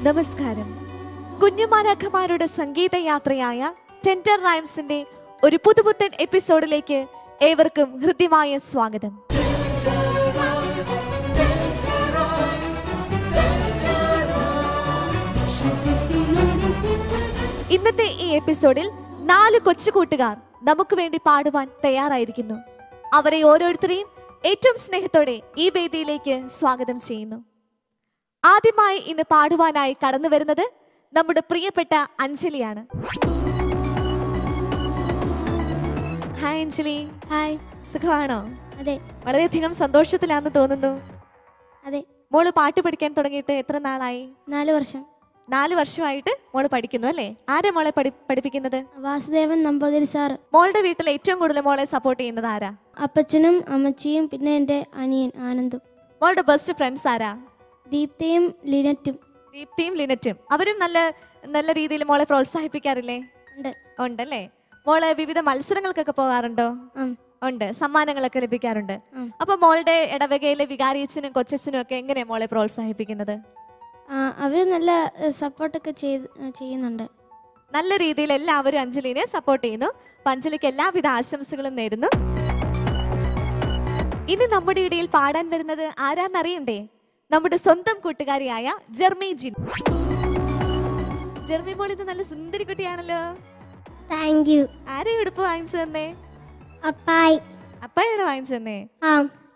നമസ്കാരം. കുഞ്ഞുമാലാഖമാരുടെ സംഗീതയാത്രയായ ടെൻഡർ റൈംസിന്റെ ഒരു പുതുപുത്തൻ എപ്പിസോഡിലേക്ക് ഏവർക്കും ഹൃദ്യമായ സ്വാഗതം. ഇന്നത്തെ ഈ എപ്പിസോഡിൽ 4 കൊച്ചുകൂട്ടുകാർ നമുക്ക് വേണ്ടി പാടുവാൻ തയ്യാറായിരിക്കുന്നു. അവരെ ഓരോരുത്തരെയും ഏറ്റവും സ്നേഹത്തോടെ ഈ വേദിയിലേക്ക് സ്വാഗതം ചെയ്യുന്നു. ആദ്യമായി ഇന്ന് പാടുവാനായി കടന്നു വരുന്നത് നമ്മുടെ പ്രിയപ്പെട്ട അഞ്ജലിയാണ്. ഹായ് അഞ്ജലി. ഹായ്. സുഖമാണോ? അതെ. വളരെയധികം സന്തോഷത്തിലാണെന്ന് തോന്നുന്നു. അതെ. മോള് പാട്ട് പഠിക്കാൻ തുടങ്ങിയിട്ട് എത്ര നാളായി? 4 വർഷം. 4 വർഷമായിട്ട് മോള് പഠിക്കുന്നു അല്ലേ? ആരാ മോളെ പഠിപ്പിക്കുന്നത്? വാസുദേവൻ നമ്പൂതിരി സാറ്. മോളുടെ വീട്ടിൽ ഏറ്റവും കൂടുതൽ മോളെ സപ്പോർട്ട് ചെയ്യുന്നത് ആരാ? അപ്പച്ചനും അമ്മച്ചിയും പിന്നെ എൻ്റെ അനിയൻ ആനന്ദും. മോളുടെ ബെസ്റ്റ് ഫ്രണ്ട്സ് ആരാ? ദീപ്തിയും ലിനറ്റും. ദീപ്തിയും ലിനറ്റും അവരും നല്ല നല്ല രീതിയിൽ മോളെ പ്രോത്സാഹിപ്പിക്കാറില്ലേ? ഉണ്ടല്ലേ. മോളെ വിവിധ മത്സരങ്ങൾക്കൊക്കെ പോകാറുണ്ടോ? ഉണ്ട്. സമ്മാനങ്ങളൊക്കെ ലഭിക്കാറുണ്ട്. അപ്പൊ മോളുടെ ഇടവകയിലെ വികാരിയച്ഛനും കൊച്ചച്ഛനും ഒക്കെ എങ്ങനെയാ മോളെ പ്രോത്സാഹിപ്പിക്കുന്നത്? അവർ നല്ല സപ്പോർട്ടൊക്കെ ചെയ്യുന്നുണ്ട്. നല്ല രീതിയിൽ എല്ലാവരും അഞ്ജലിനെ സപ്പോർട്ട് ചെയ്യുന്നു. അപ്പൊ അഞ്ജലിക്ക് എല്ലാവിധ ആശംസകളും നേരുന്നു. ഇനി നമ്മുടെ ഇടയിൽ പാടാൻ വരുന്നത് ആരാന്നറിയണ്ടേ? നമ്മുടെ സ്വന്തം കൂട്ടുകാരിയായ ജെർമി ജിൻ. ജെർമി മോൾ ഇത് നല്ല സുന്ദരി കുട്ടിയാണല്ലോ. Thank you. ആരെയും ഉടുപ്പ് വാങ്ങിച്ചു തന്നേ? അപ്പായി. അപ്പായാണ് വാങ്ങിച്ചു തന്നേ?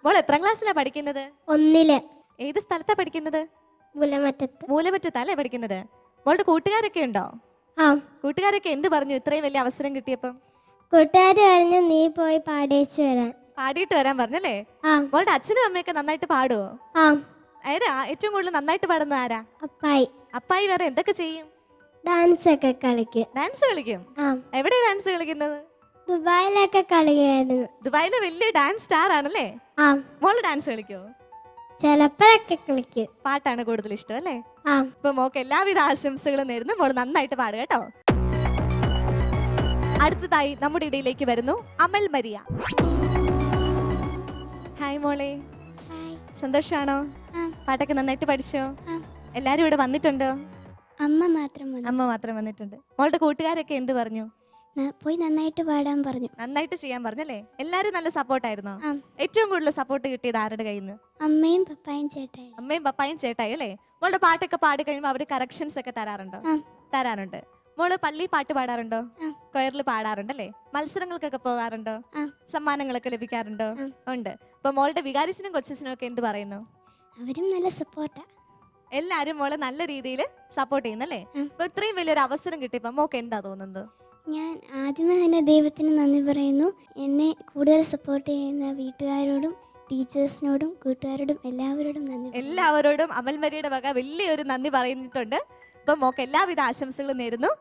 മോൾ എത്രാം ക്ലാസ്സിലാ പഠിക്കുന്നത്? 1. ഏത് സ്ഥലത്താ പഠിക്കുന്നത്? മൂലമറ്റത്ത്. മൂലമറ്റത്തല്ലേ പഠിക്കുന്നത്? മോളുടെ കൂട്ടുകാരൊക്കെ ഉണ്ടോ? കൂട്ടുകാരൊക്കെ എന്ത് പറഞ്ഞു ഇത്രയും വലിയ അവസരം കിട്ടിയപ്പം? കൂട്ടുകാർ പറഞ്ഞു നീ പോയി പാടിച്ചു വരാൻ. പാടിയിട്ട് വരാൻ പറഞ്ഞല്ലേ? മോളുടെ അച്ഛനും അമ്മയൊക്കെ നന്നായിട്ട് പാടുവോ? ആരാ ഏറ്റവും കൂടുതൽ നന്നായിട്ട് പാടുന്നത്? ആരാ? അപ്പായി. അപ്പായി വേറെ എന്തൊക്കെ ചെയ്യും? ഡാൻസ് ഒക്കെ കളിക്കും. ഡാൻസ് കളിക്കും? എവിടെയാ ഡാൻസ് കളിക്കുന്നത്? ദുബായിലൊക്കെ കളിക്കായിരുന്നു. ദുബായിലെ വലിയ ഡാൻസ് സ്റ്റാർ ആണല്ലേ? മോള് ഡാൻസ് കളിക്കോ? ചിലപ്പോഴൊക്കെ കളിക്കും. പാട്ടാണ് കൂടുതൽ ഇഷ്ടം അല്ലേ? അപ്പൊ മോക്ക് എല്ലാവിധ ആശംസകളും നേരുന്നു. മോള് നന്നായിട്ട് പാടുക കേട്ടോ. അടുത്തതായി നമ്മുടെ ഇടയിലേക്ക് വരുന്നു അമൽ മരിയ. ഹായ് മോളെ. സന്തോഷാണോ? പാട്ടൊക്കെ നന്നായിട്ട് പഠിച്ചോ? എല്ലാരും ഇവിടെ വന്നിട്ടുണ്ടോ? അമ്മ മാത്രം വന്നിട്ടുണ്ട്. മോളുടെ കൂട്ടുകാരൊക്കെ എന്ത് പറഞ്ഞു? പോയി നന്നായിട്ട് പാടാൻ പറഞ്ഞു. നന്നായിട്ട് ചെയ്യാൻ പറഞ്ഞല്ലേ? എല്ലാരും നല്ല സപ്പോർട്ടായിരുന്നോ? ഏറ്റവും കൂടുതൽ സപ്പോർട്ട് കിട്ടിയത് ആരുടെ കയ്യിൽ നിന്ന്? അമ്മയും പപ്പായും ചേട്ടായി അല്ലേ? മോളുടെ പാട്ടൊക്കെ പാടി കഴിയുമ്പോൾ അവര് കറക്ഷൻസ് ഒക്കെ തരാറുണ്ടോ? തരാറുണ്ട്. മോള് പള്ളി പാട്ട് പാടാറുണ്ടോ? കൊയറിൽ പാടാറുണ്ടല്ലേ? മത്സരങ്ങൾക്കൊക്കെ പോകാറുണ്ടോ? സമ്മാനങ്ങളൊക്കെ ലഭിക്കാറുണ്ടോ? ഉണ്ട്. അപ്പൊ മോളുടെ വികാരിച്ചനും കൊച്ചച്ഛനും ഒക്കെ എന്ത് പറയുന്നു? അവരും നല്ല സപ്പോർട്ടാ. എല്ലാരും മോളെ നല്ല രീതിയിൽ സപ്പോർട്ട് ചെയ്യുന്നല്ലേ? അപ്പൊ ഇത്രയും വലിയൊരു അവസരം കിട്ടിയപ്പോ മോക്ക് എന്താ തോന്നുന്നത്? ഞാൻ ആദ്യമേ തന്നെ ദൈവത്തിന് നന്ദി പറയുന്നു. എന്നെ കൂടുതൽ സപ്പോർട്ട് ചെയ്യുന്ന വീട്ടുകാരോടും ടീച്ചേഴ്സിനോടും കൂട്ടുകാരോടും എല്ലാവരോടും നന്ദി. എല്ലാവരോടും അമൽ മരിയുടെ വക വലിയൊരു നന്ദി പറയുന്നിട്ടുണ്ട്. അപ്പൊ മോക്ക് എല്ലാവിധ ആശംസകളും നേരുന്നു.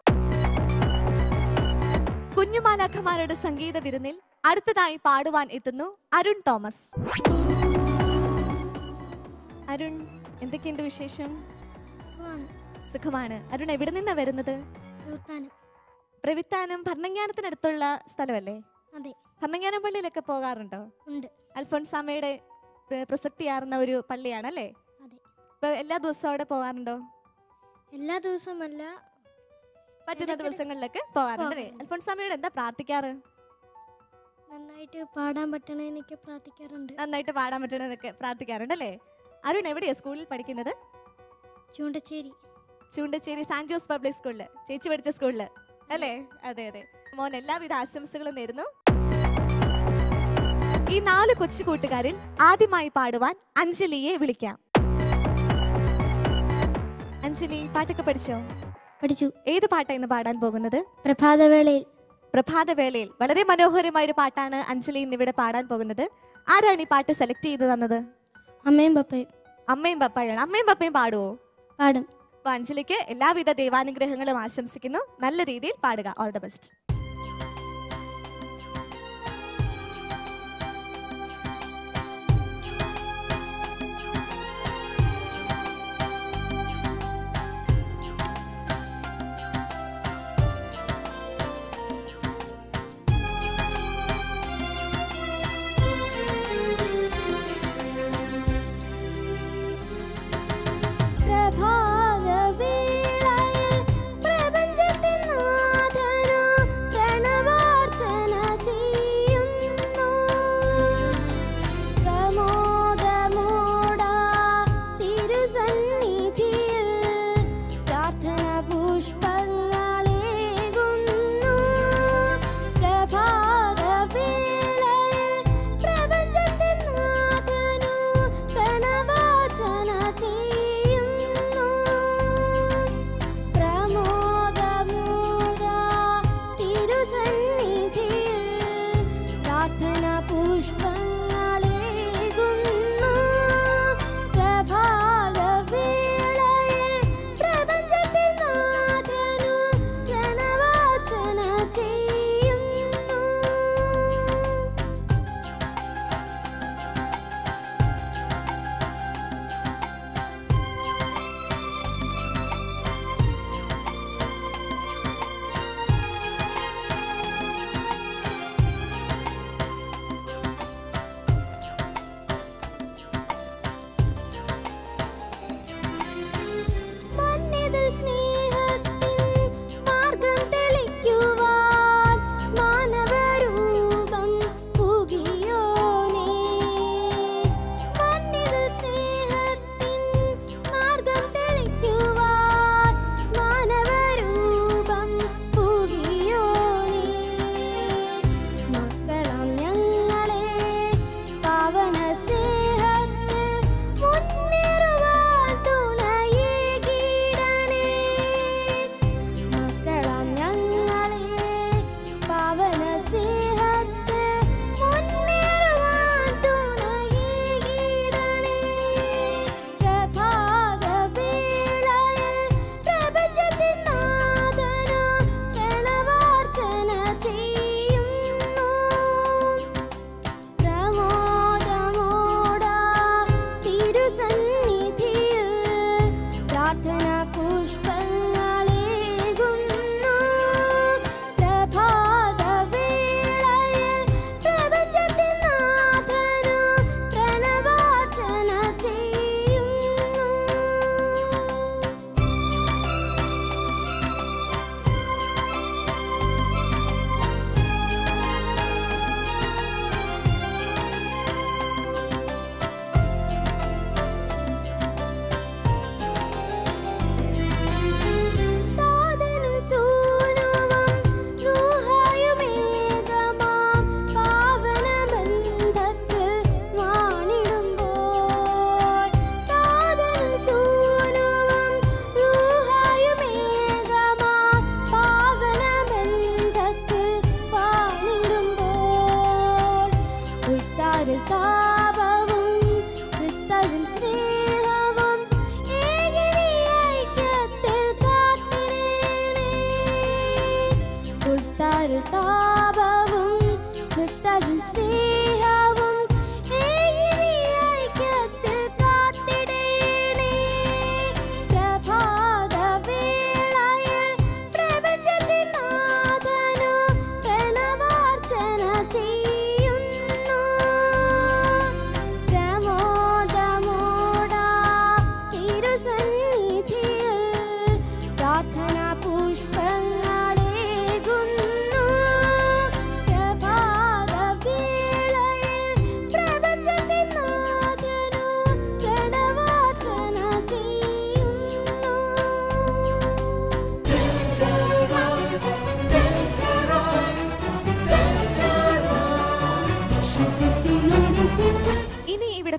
കുഞ്ഞുമാലാഖമാരുടെ സംഗീത വിരുന്നിൽ അടുത്തതായി പാടുവാൻ എത്തുന്നു അരുൺ തോമസ്. അരുൺ, എന്തൊക്കെയുണ്ട് വിശേഷം? സുഖമാണ്. അരുൺ എവിടെ നിന്നാ വരുന്നത്? പ്രവിത്താനം ഭരണങ്ങാനത്തിനടുത്തുള്ള സ്ഥലമല്ലേ? അതെ. ഭരണങ്ങാനം പള്ളിയിലൊക്കെ പോകാറുണ്ടോ? ഉണ്ട്. അൽഫോൻസാമയുടെ പ്രസക്തിയാർന്ന ഒരു പള്ളിയാണല്ലേ? അതെ. ഇപ്പൊ എല്ലാ ദിവസവും അവിടെ പോകാറുണ്ടോ? എല്ലാ ദിവസമല്ല, പറ്റുന്ന ദിവസങ്ങളിലൊക്കെ പോകാറുണ്ട്. അൽഫോൻസാമയോട് എന്താ പ്രാർത്ഥിക്കാറ്? നന്നായിട്ട് പാടാൻ പറ്റണേന്നൊക്കെ പ്രാർത്ഥിക്കാറുണ്ട്. നന്നായിട്ട് പാടാൻ പറ്റണേന്നൊക്കെ പ്രാർത്ഥിക്കാറുണ്ടല്ലേ? അരുൺ എവിടെയാ സ്കൂളിൽ പഠിക്കുന്നത്? ചൂണ്ടച്ചേരി സാന്റ് ജോസ് പബ്ലിക് സ്കൂളില്, ചേച്ചി പഠിച്ച സ്കൂളില് അല്ലേ? അതെ അതെ. മോൻ എല്ലാവിധ ആശംസകളും നേരുന്നു. ഈ 4 കൊച്ചു കൂട്ടുകാരിൽ ആദ്യമായി പാടുവാൻ അഞ്ജലിയെ വിളിക്കാം. അഞ്ജലി, പാട്ടൊക്കെ പഠിച്ചോ? പഠിച്ചു. ഏത് പാട്ടാ ഇന്ന് പാടാൻ പോകുന്നത്? പ്രഭാതവേളയിൽ. വളരെ മനോഹരമായ ഒരു പാട്ടാണ് അഞ്ജലി ഇന്ന് ഇവിടെ പാടാൻ പോകുന്നത്. ആരാണ് ഈ പാട്ട് സെലക്ട് ചെയ്ത് തന്നത്? അമ്മയും പപ്പയും. അമ്മയും പപ്പായാണ്. അമ്മയും പപ്പയും പാടുവോ? പാടും. അഞ്ജലിക്ക് എല്ലാവിധ ദൈവാനുഗ്രഹങ്ങളും ആശംസിക്കുന്നു. നല്ല രീതിയിൽ പാടുക. All the best.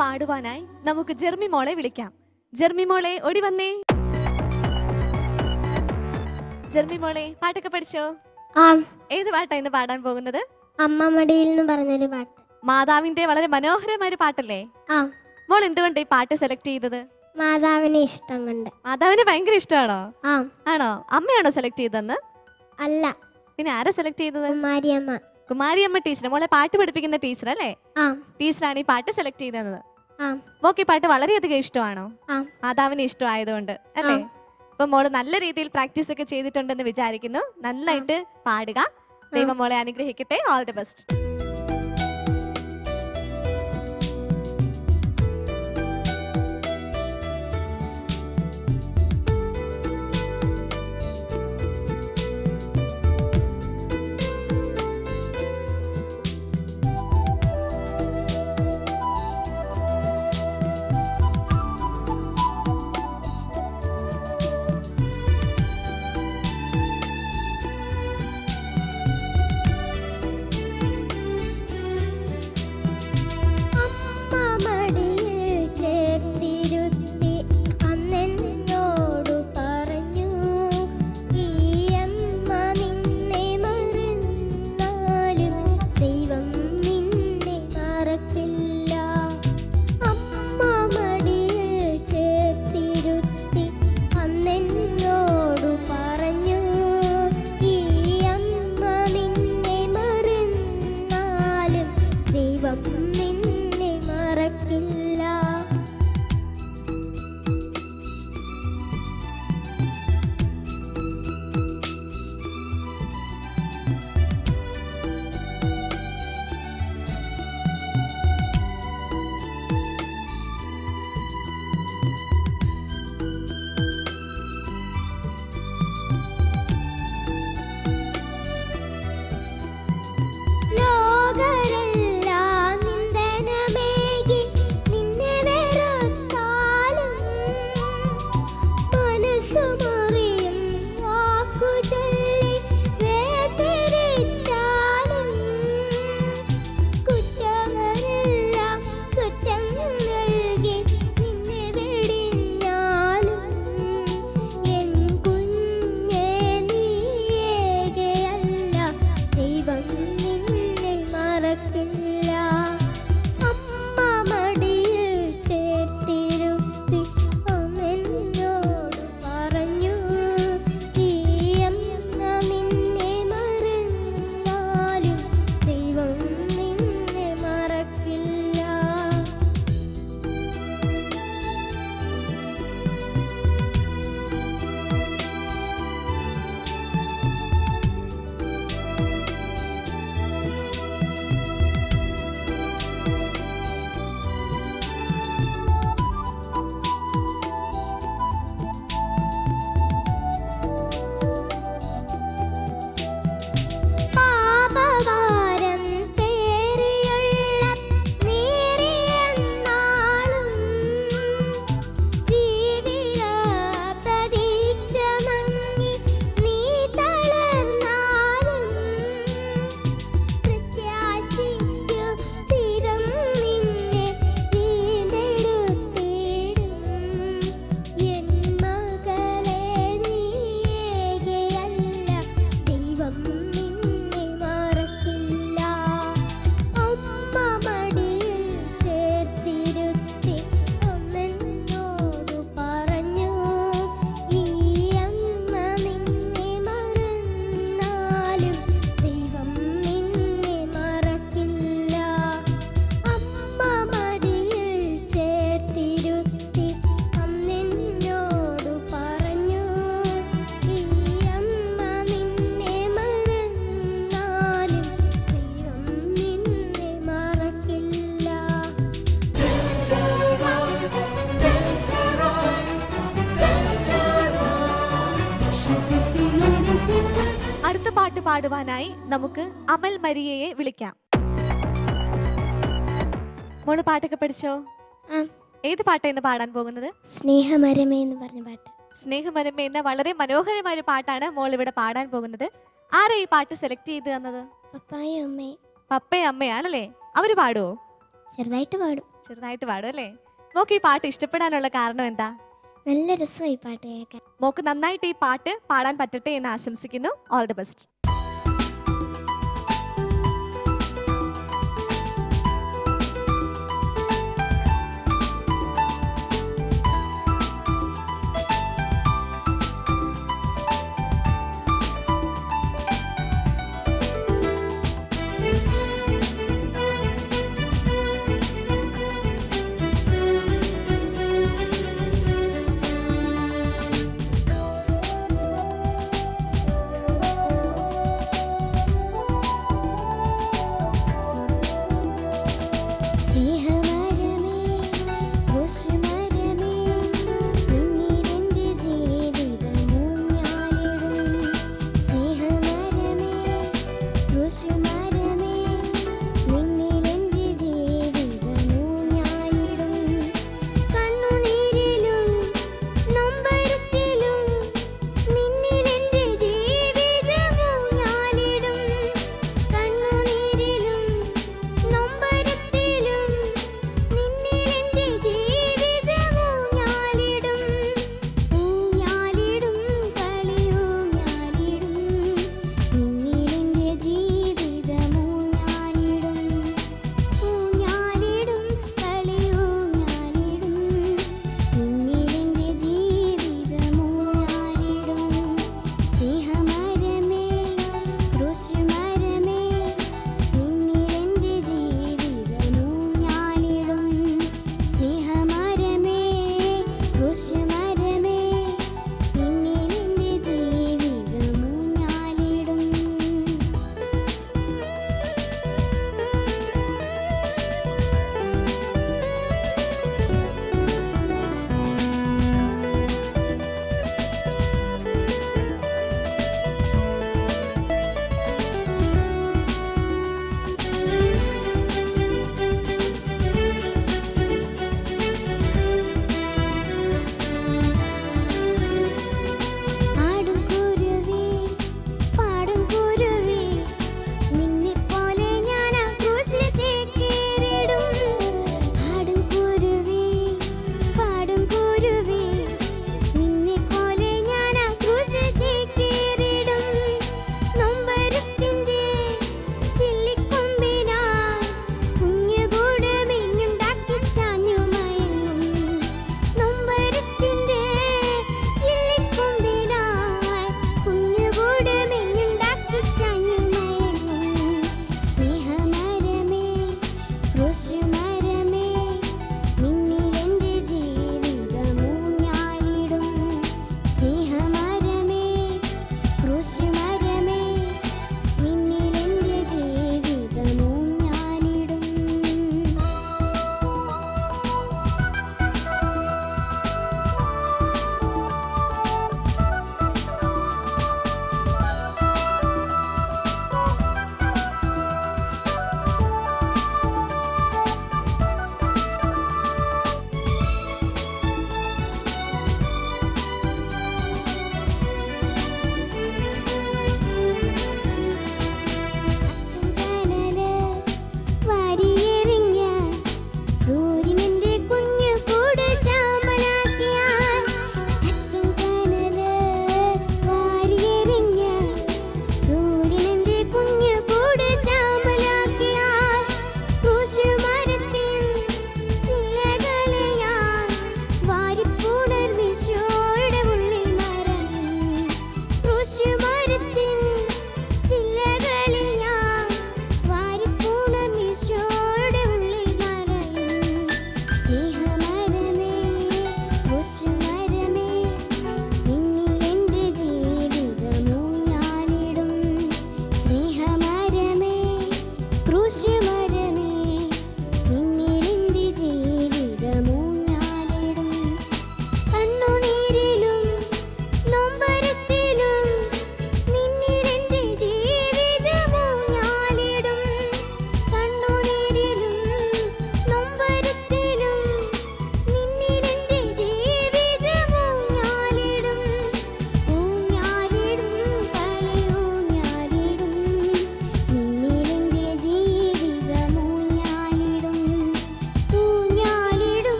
പാടുവാനായി നമുക്ക് ജെർമി മോളെ വിളിക്കാം. ജെർമി മോളെ ഓടി വന്നേ. ജെർമി മോളെ പാട്ടൊക്കെ പഠിച്ചോ? ഏത് പാട്ടാ ഇന്ന് പാടാൻ പോകുന്നത്? അമ്മ മടിയിൽ എന്ന് പറഞ്ഞൊരു പാട്ട്. മാതാവിന്റെ വളരെ മനോഹരമായ ഒരു പാട്ടല്ലേ? മോൾ എന്തുകൊണ്ട് ഈ പാട്ട് സെലക്ട് ചെയ്തത്? മാതാവിനെ ഇഷ്ടം കൊണ്ട്. മാതാവിനെ ഭയങ്കര ഇഷ്ടമാണോ? ആ. ആണോ? അമ്മയാണോ സെലക്ട് ചെയ്തതെന്ന്? അല്ല, പിന്നെ ആരാ സെലക്ട് ചെയ്തത്? കുമാരിയമ്മ. കുമാരിയമ്മ ടീച്ചർ, മോളെ പാട്ട് പഠിപ്പിക്കുന്ന ടീച്ചർ അല്ലേ? ആ. ടീച്ചറാണ് ഈ പാട്ട് സെലക്ട് ചെയ്തത്. ആ. മോക്ക് ഈ പാട്ട് വളരെയധികം ഇഷ്ടമാണോ? ആ. മാതാവിനെ ഇഷ്ടമായതുകൊണ്ട് അല്ലേ? അപ്പൊ മോള് നല്ല രീതിയിൽ പ്രാക്ടീസ് ഒക്കെ ചെയ്തിട്ടുണ്ടെന്ന് വിചാരിക്കുന്നു. നന്നായിട്ട് പാടുക. ദൈവം മോളെ അനുഗ്രഹിക്കട്ടെ. All the best. പാട്ട് പാടുവാനായി നമുക്ക് അമൽ മരിയയെ വിളിക്കാം. മോള് പാട്ടൊക്കെ പഠിച്ചോ? ഏത് പാട്ടാണ് പാടാൻ പോകുന്നത്? സ്നേഹമരമേ എന്ന് പറഞ്ഞ പാട്ട്. സ്നേഹമരമേ എന്ന വളരെ മനോഹരമായ ഒരു പാട്ടാണ് മോൾ ഇവിടെ പാടാൻ പോകുന്നത്. ആരാ ഈ പാട്ട് സെലക്ട് ചെയ്ത് തന്നത്? പപ്പായും അമ്മയും. പപ്പയും അമ്മയാണല്ലേ? അവര് പാടുവോ? ചെറുതായിട്ട് പാടും. ചെറുതായിട്ട് പാടും അല്ലേ? മോക്ക് ഈ പാട്ട് ഇഷ്ടപ്പെടാനുള്ള കാരണം എന്താ? നല്ല രസമായി പാട്ട് കേൾക്കാൻ. മോക്ക് നന്നായിട്ട് ഈ പാട്ട് പാടാൻ പറ്റട്ടെ എന്ന് ആശംസിക്കുന്നു. All the best.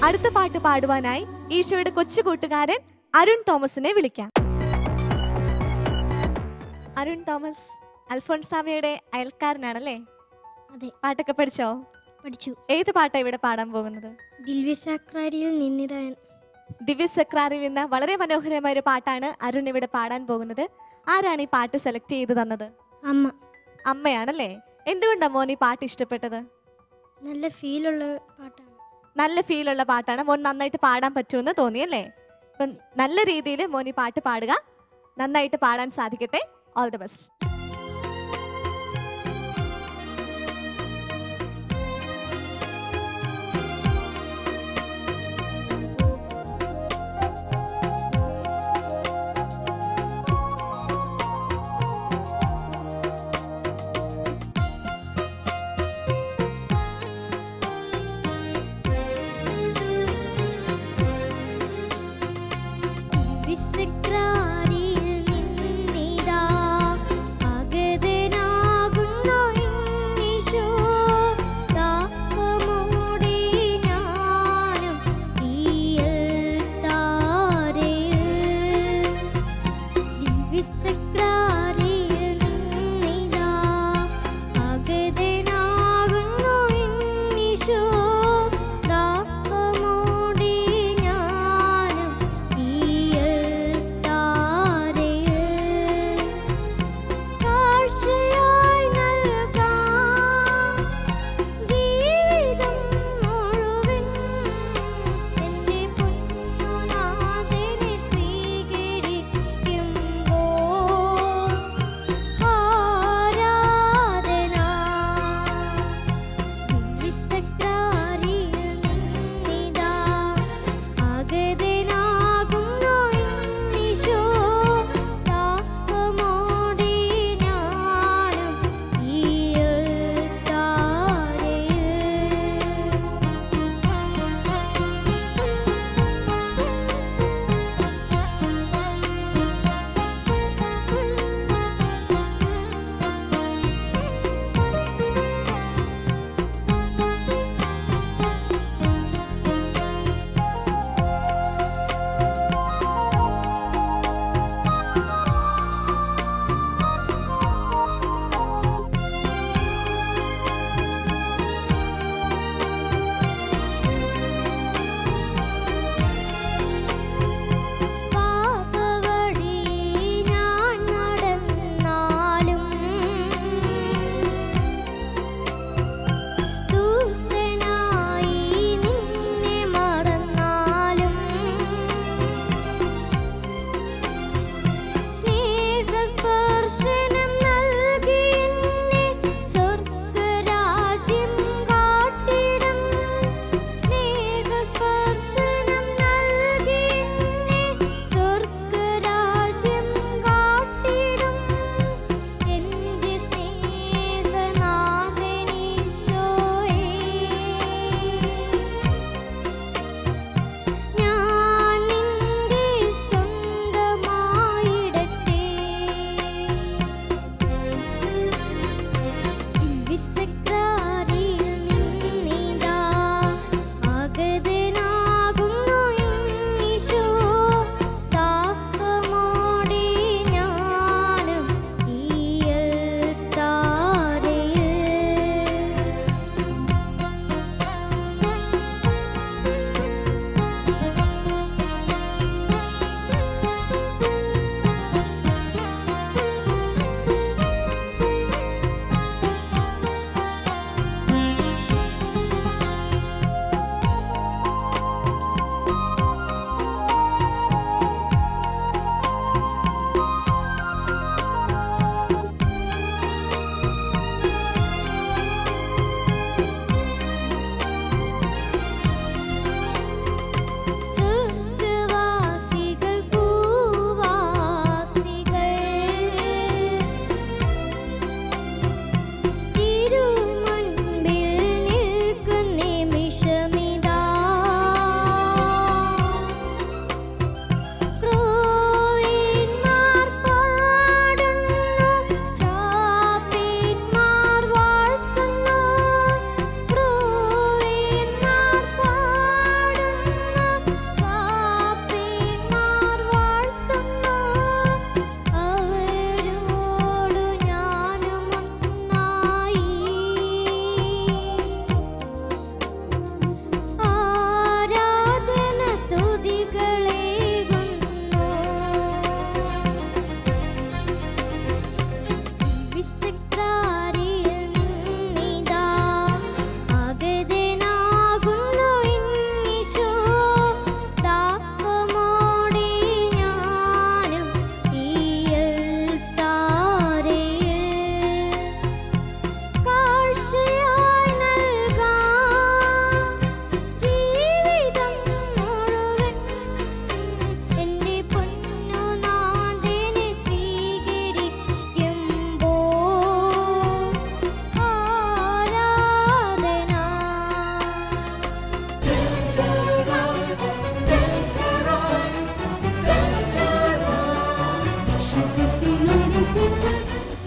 അടുത്ത പാട്ട് പാടുവാനായി ഈശോയുടെ കൊച്ചു കൂട്ടുകാരൻ അരുൺ തോമസിനെ വിളിക്കാം. അരുൺ തോമസ് അൽഫോൻസാമയുടെ അയൽക്കാരനാണല്ലേ? അതെ. പാട്ടൊക്കെ പഠിച്ചോ? പഠിച്ചു. ഏത് പാട്ടാണ് ഇവിടെ പാടാൻ പോകുന്നത്? ദിവ്യസക്രാരിയിൽ നിന്നിതാ. ദിവ്യസക്രാരിൽ നിന്ന് വളരെ മനോഹരമായ ഒരു പാട്ടാണ് അരുൺ ഇവിടെ പാടാൻ പോകുന്നത്. ആരാണ് ഈ പാട്ട് സെലക്ട് ചെയ്ത് തന്നത്? അമ്മ. അമ്മയാണല്ലേ? എന്തുകൊണ്ടാണ് മോൻ ഈ പാട്ട് ഇഷ്ടപ്പെട്ടത്? നല്ല ഫീലുള്ള പാട്ടാണ്. നല്ല ഫീലുള്ള പാട്ടാണ്. മോൻ നന്നായിട്ട് പാടാൻ പറ്റുമെന്ന് തോന്നിയല്ലേ? അപ്പം നല്ല രീതിയിൽ മോൻ ഈ പാട്ട് പാടുക. നന്നായിട്ട് പാടാൻ സാധിക്കട്ടെ. All the best. വിസക്രാരിയിൽ നിന്നിതാ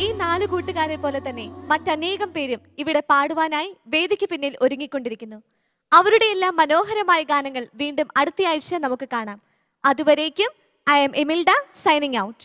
ഈ 4 കൂട്ടുകാരെ പോലെ തന്നെ മറ്റനേകം പേരും ഇവിടെ പാടുവാനായി വേദിക്ക് പിന്നിൽ ഒരുങ്ങിക്കൊണ്ടിരിക്കുന്നു. അവരുടെ എല്ലാം മനോഹരമായ ഗാനങ്ങൾ വീണ്ടും അടുത്തയാഴ്ച നമുക്ക് കാണാം. അതുവരേക്കും I am Emilda signing out.